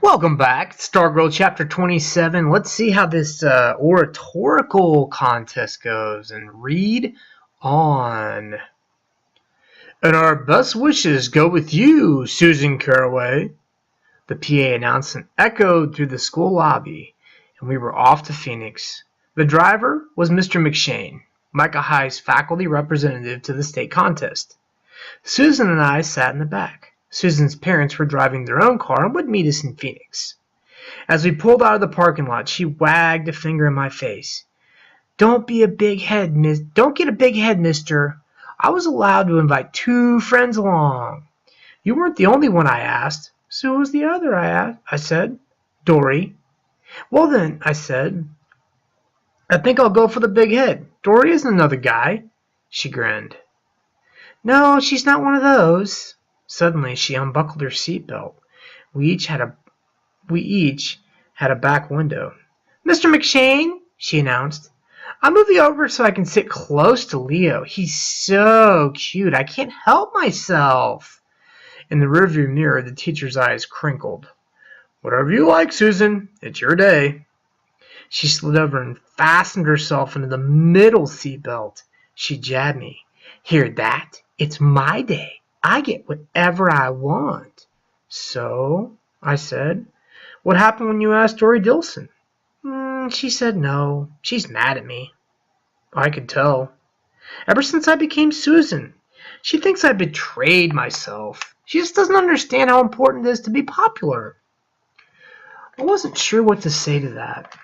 Welcome back, Stargirl Chapter 27. Let's see how this oratorical contest goes and read on. And our best wishes go with you, Susan Caraway. The PA announcement echoed through the school lobby, and we were off to Phoenix. The driver was Mr. McShane, Micah High's faculty representative to the state contest. Susan and I sat in the back. Susan's parents were driving their own car and would meet us in Phoenix. As we pulled out of the parking lot, she wagged a finger in my face. Don't get a big head, mister. I was allowed to invite 2 friends along. You weren't the only one, I asked. So who was the other, I said. Dory. Well then, I said, I think I'll go for the big head. Dory isn't another guy. She grinned. No, she's not one of those. Suddenly she unbuckled her seatbelt. We each had a back window. Mr. McShane, she announced. I'll move you over so I can sit close to Leo. He's so cute. I can't help myself. In the rearview mirror, the teacher's eyes crinkled. Whatever you like, Susan. It's your day. She slid over and fastened herself into the middle seatbelt. She jabbed me. Hear that? It's my day. I get whatever I want. So, I said, what happened when you asked Dory Dilson? She said no. She's mad at me. I could tell. Ever since I became Susan, she thinks I betrayed myself. She just doesn't understand how important it is to be popular. I wasn't sure what to say to that.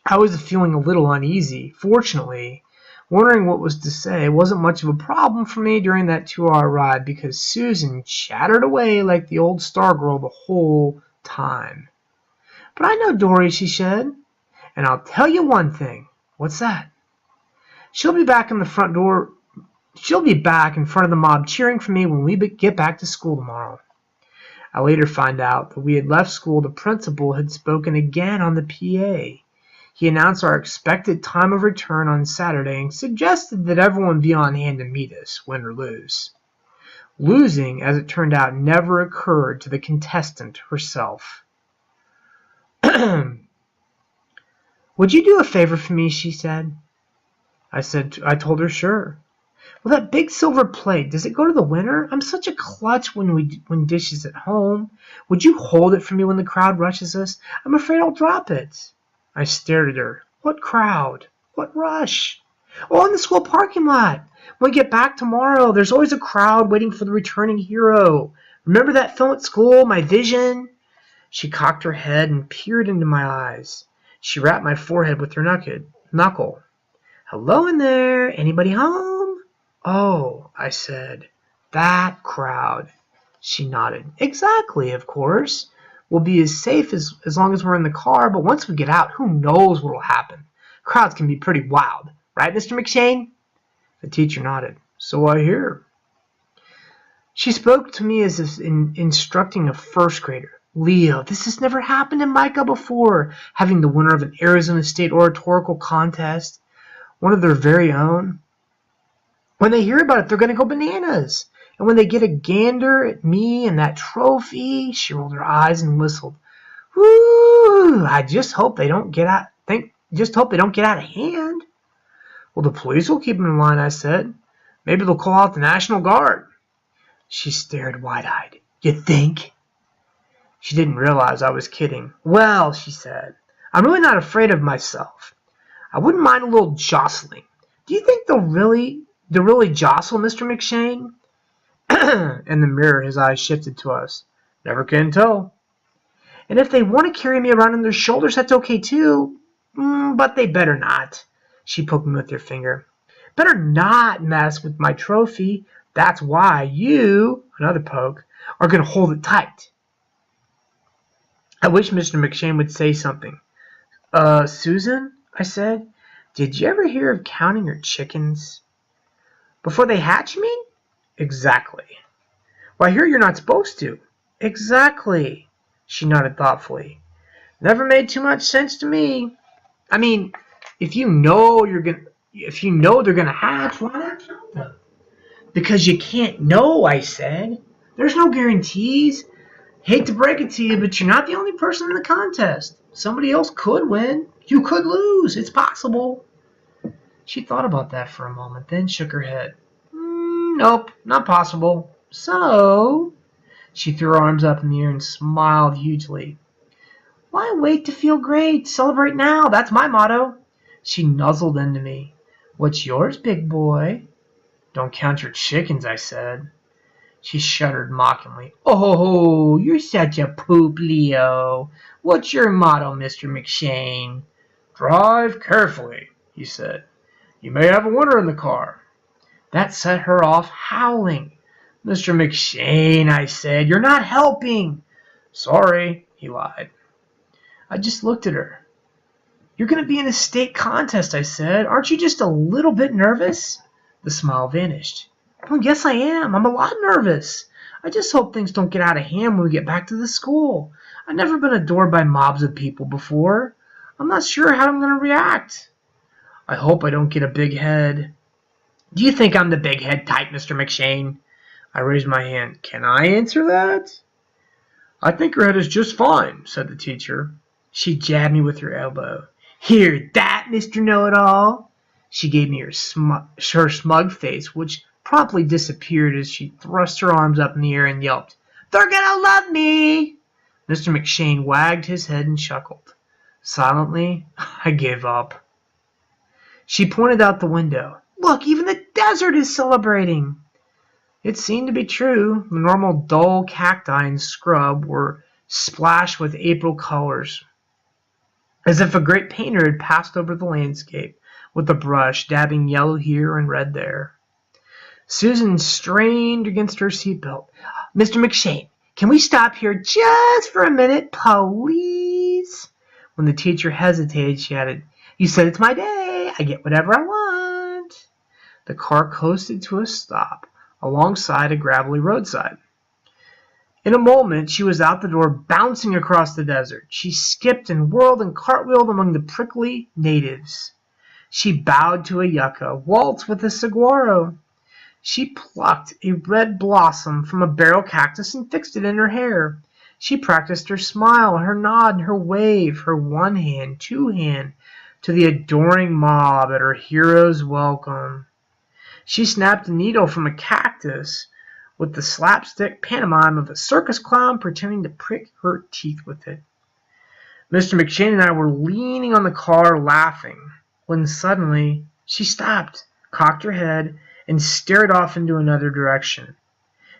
I was feeling a little uneasy. Fortunately, wondering what was to say wasn't much of a problem for me during that 2-hour ride because Susan chattered away like the old Stargirl the whole time. But I know Dory, she said, and I'll tell you one thing. What's that? She'll be back in front of the mob cheering for me when we get back to school tomorrow. I later find out that we had left school. The principal had spoken again on the PA. He announced our expected time of return on Saturday and suggested that everyone be on hand to meet us, win or lose. Losing, as it turned out, never occurred to the contestant herself. Would you do a favor for me, she said. I told her sure. Well, that big silver plate, does it go to the winner? I'm such a klutz when dishes at home. Would you hold it for me when the crowd rushes us? I'm afraid I'll drop it. I stared at her. What crowd? What rush? Oh, in the school parking lot. When we get back tomorrow, there's always a crowd waiting for the returning hero. Remember that film at school, My Vision? She cocked her head and peered into my eyes. She rapped my forehead with her knuckle. Hello in there. Anybody home? Oh, I said. That crowd. She nodded. Exactly, of course. We'll be as safe as long as we're in the car, but once we get out, who knows what will happen. Crowds can be pretty wild. Right, Mr. McShane? The teacher nodded. So I hear. She spoke to me as if instructing a first grader. Leo, this has never happened in Micah before, having the winner of an Arizona State oratorical contest, one of their very own. When they hear about it, they're going to go bananas. And when they get a gander at me and that trophy, she rolled her eyes and whistled. Woo! I just hope they don't get out of hand. Well, the police will keep them in line, I said. Maybe they'll call out the National Guard. She stared wide-eyed. You think? She didn't realize I was kidding. Well, she said, I'm really not afraid of myself. I wouldn't mind a little jostling. Do you think they'll really jostle Mr. McShane? In the mirror, his eyes shifted to us. Never can tell. And if they want to carry me around on their shoulders, that's okay too. But they better not. She poked me with her finger. Better not mess with my trophy. That's why you, another poke, are going to hold it tight. I wish Mr. McShane would say something. Susan, I said, did you ever hear of counting your chickens? Before they hatch, you mean? Exactly. Well, I hear you're not supposed to. Exactly. She nodded thoughtfully. Never made too much sense to me. I mean, if you know they're gonna hatch, why not count them? Because you can't know, I said. There's no guarantees. Hate to break it to you, but you're not the only person in the contest. Somebody else could win. You could lose. It's possible. She thought about that for a moment, then shook her head. Nope, not possible. So, she threw her arms up in the air and smiled hugely. Why wait to feel great? Celebrate now. That's my motto. She nuzzled into me. What's yours, big boy? Don't count your chickens, I said. She shuddered mockingly. Oh, you're such a poop, Leo. What's your motto, Mr. McShane? Drive carefully, he said. You may have a winner in the car. That set her off howling. Mr. McShane, I said, you're not helping. Sorry, he lied. I just looked at her. You're going to be in a state contest, I said. Aren't you just a little bit nervous? The smile vanished. Well, yes, I am. I'm a lot nervous. I just hope things don't get out of hand when we get back to the school. I've never been adored by mobs of people before. I'm not sure how I'm going to react. I hope I don't get a big head. Do you think I'm the big head type, Mr. McShane? I raised my hand. Can I answer that? I think your head is just fine, said the teacher. She jabbed me with her elbow. Hear that, Mr. Know-It-All? She gave me her smug face, which promptly disappeared as she thrust her arms up in the air and yelped, They're gonna love me! Mr. McShane wagged his head and chuckled. Silently, I gave up. She pointed out the window. Look, even the desert is celebrating. It seemed to be true. The normal dull cacti and scrub were splashed with April colors, as if a great painter had passed over the landscape with a brush, dabbing yellow here and red there. Susan strained against her seatbelt. Mr. McShane, can we stop here just for a minute, please? When the teacher hesitated, she added, You said it's my day. I get whatever I want. The car coasted to a stop alongside a gravelly roadside. In a moment, she was out the door, bouncing across the desert. She skipped and whirled and cartwheeled among the prickly natives. She bowed to a yucca, waltzed with a saguaro. She plucked a red blossom from a barrel cactus and fixed it in her hair. She practiced her smile, her nod, her wave, her one hand, two hand, to the adoring mob at her hero's welcome. She snapped a needle from a cactus with the slapstick pantomime of a circus clown pretending to prick her teeth with it. Mr. McShane and I were leaning on the car laughing when suddenly she stopped, cocked her head, and stared off into another direction.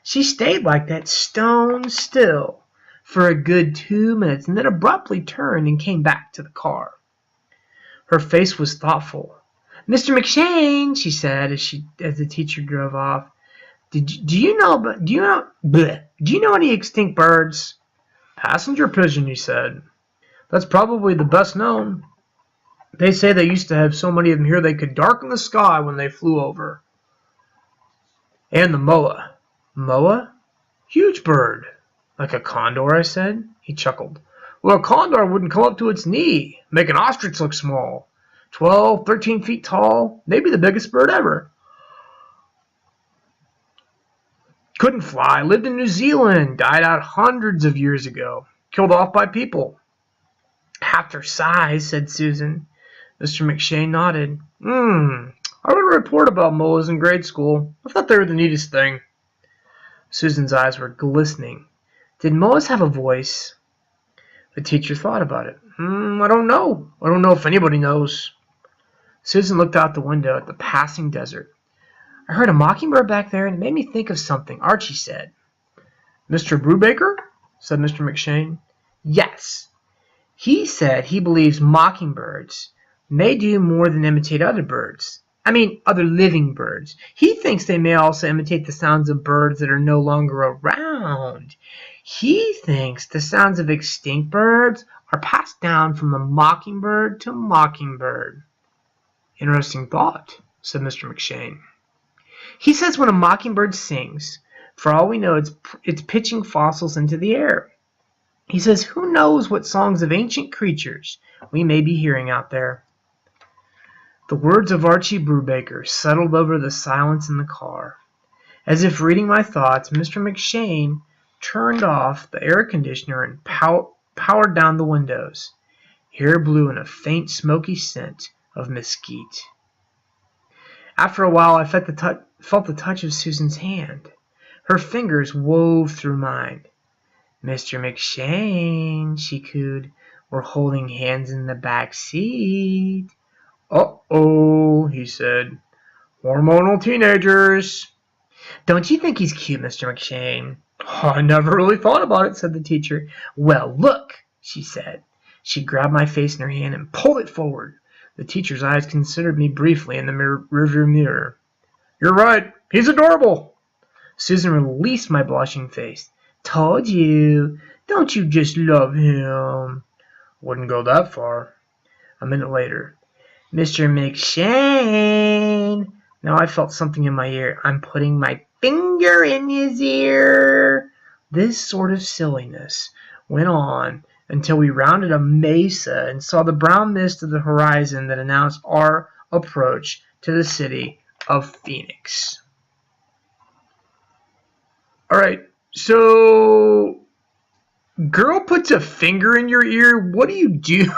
She stayed like that, stone still, for a good 2 minutes, and then abruptly turned and came back to the car. Her face was thoughtful. Mr. McShane, she said as the teacher drove off, do you know any extinct birds? Passenger pigeon, he said. That's probably the best known. They say they used to have so many of them here they could darken the sky when they flew over. And the moa. Moa? Huge bird. Like a condor, I said. He chuckled. Well, a condor wouldn't come up to its knee, make an ostrich look small. 12, 13 feet tall, maybe the biggest bird ever. Couldn't fly, lived in New Zealand, died out hundreds of years ago, killed off by people. Half their size, said Susan. Mr. McShane nodded. I read a report about moas in grade school. I thought they were the neatest thing. Susan's eyes were glistening. Did moas have a voice? The teacher thought about it. I don't know. I don't know if anybody knows. Susan looked out the window at the passing desert. I heard a mockingbird back there, and it made me think of something, Archie said. Mr. Brubaker? Said Mr. McShane. Yes. He said he believes mockingbirds may do more than imitate other birds. I mean, other living birds. He thinks they may also imitate the sounds of birds that are no longer around. He thinks the sounds of extinct birds are passed down from the mockingbird to mockingbird. Interesting thought, said Mr. McShane. He says when a mockingbird sings, for all we know, it's pitching fossils into the air. He says who knows what songs of ancient creatures we may be hearing out there. The words of Archie Brubaker settled over the silence in the car. As if reading my thoughts, Mr. McShane turned off the air conditioner and powered down the windows. Air blew in a faint, smoky scent of mesquite. After a while, I felt the touch of Susan's hand. Her fingers wove through mine. "Mr. McShane," she cooed, "we're holding hands in the back seat." "Uh-oh," he said. "Hormonal teenagers." "Don't you think he's cute, Mr. McShane?" "I never really thought about it," said the teacher. "Well, look," she said. She grabbed my face in her hand and pulled it forward. The teacher's eyes considered me briefly in the rearview mirror. "You're right. He's adorable." Susan released my blushing face. "Told you. Don't you just love him?" "Wouldn't go that far." A minute later. "Mr. McShane." Now I felt something in my ear. "I'm putting my finger in his ear." This sort of silliness went on until we rounded a mesa and saw the brown mist of the horizon that announced our approach to the city of Phoenix. All right, so girl puts a finger in your ear. What do you do?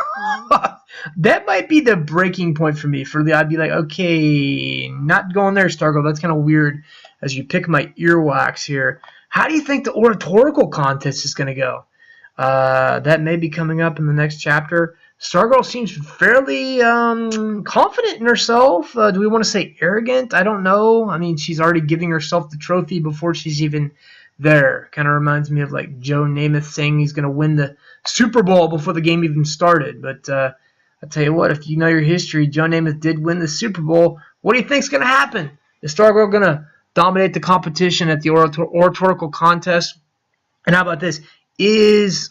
That might be the breaking point for me. I'd be like, okay, not going there, Stargirl. That's kind of weird. As you pick my earwax here, how do you think the oratorical contest is going to go? That may be coming up in the next chapter. Stargirl seems fairly confident in herself. Do we want to say arrogant? I don't know. I mean, she's already giving herself the trophy before she's even there. Kind of reminds me of like Joe Namath saying he's going to win the Super Bowl before the game even started. But I'll tell you what, if you know your history, Joe Namath did win the Super Bowl. What do you think's going to happen? Is Stargirl going to dominate the competition at the oratorical contest? And how about this?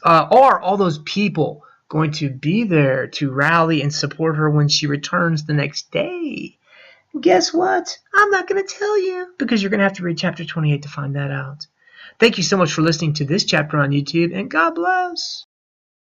Are all those people going to be there to rally and support her when she returns the next day? Guess what? I'm not going to tell you because you're going to have to read chapter 28 to find that out. Thank you so much for listening to this chapter on YouTube, and God bless.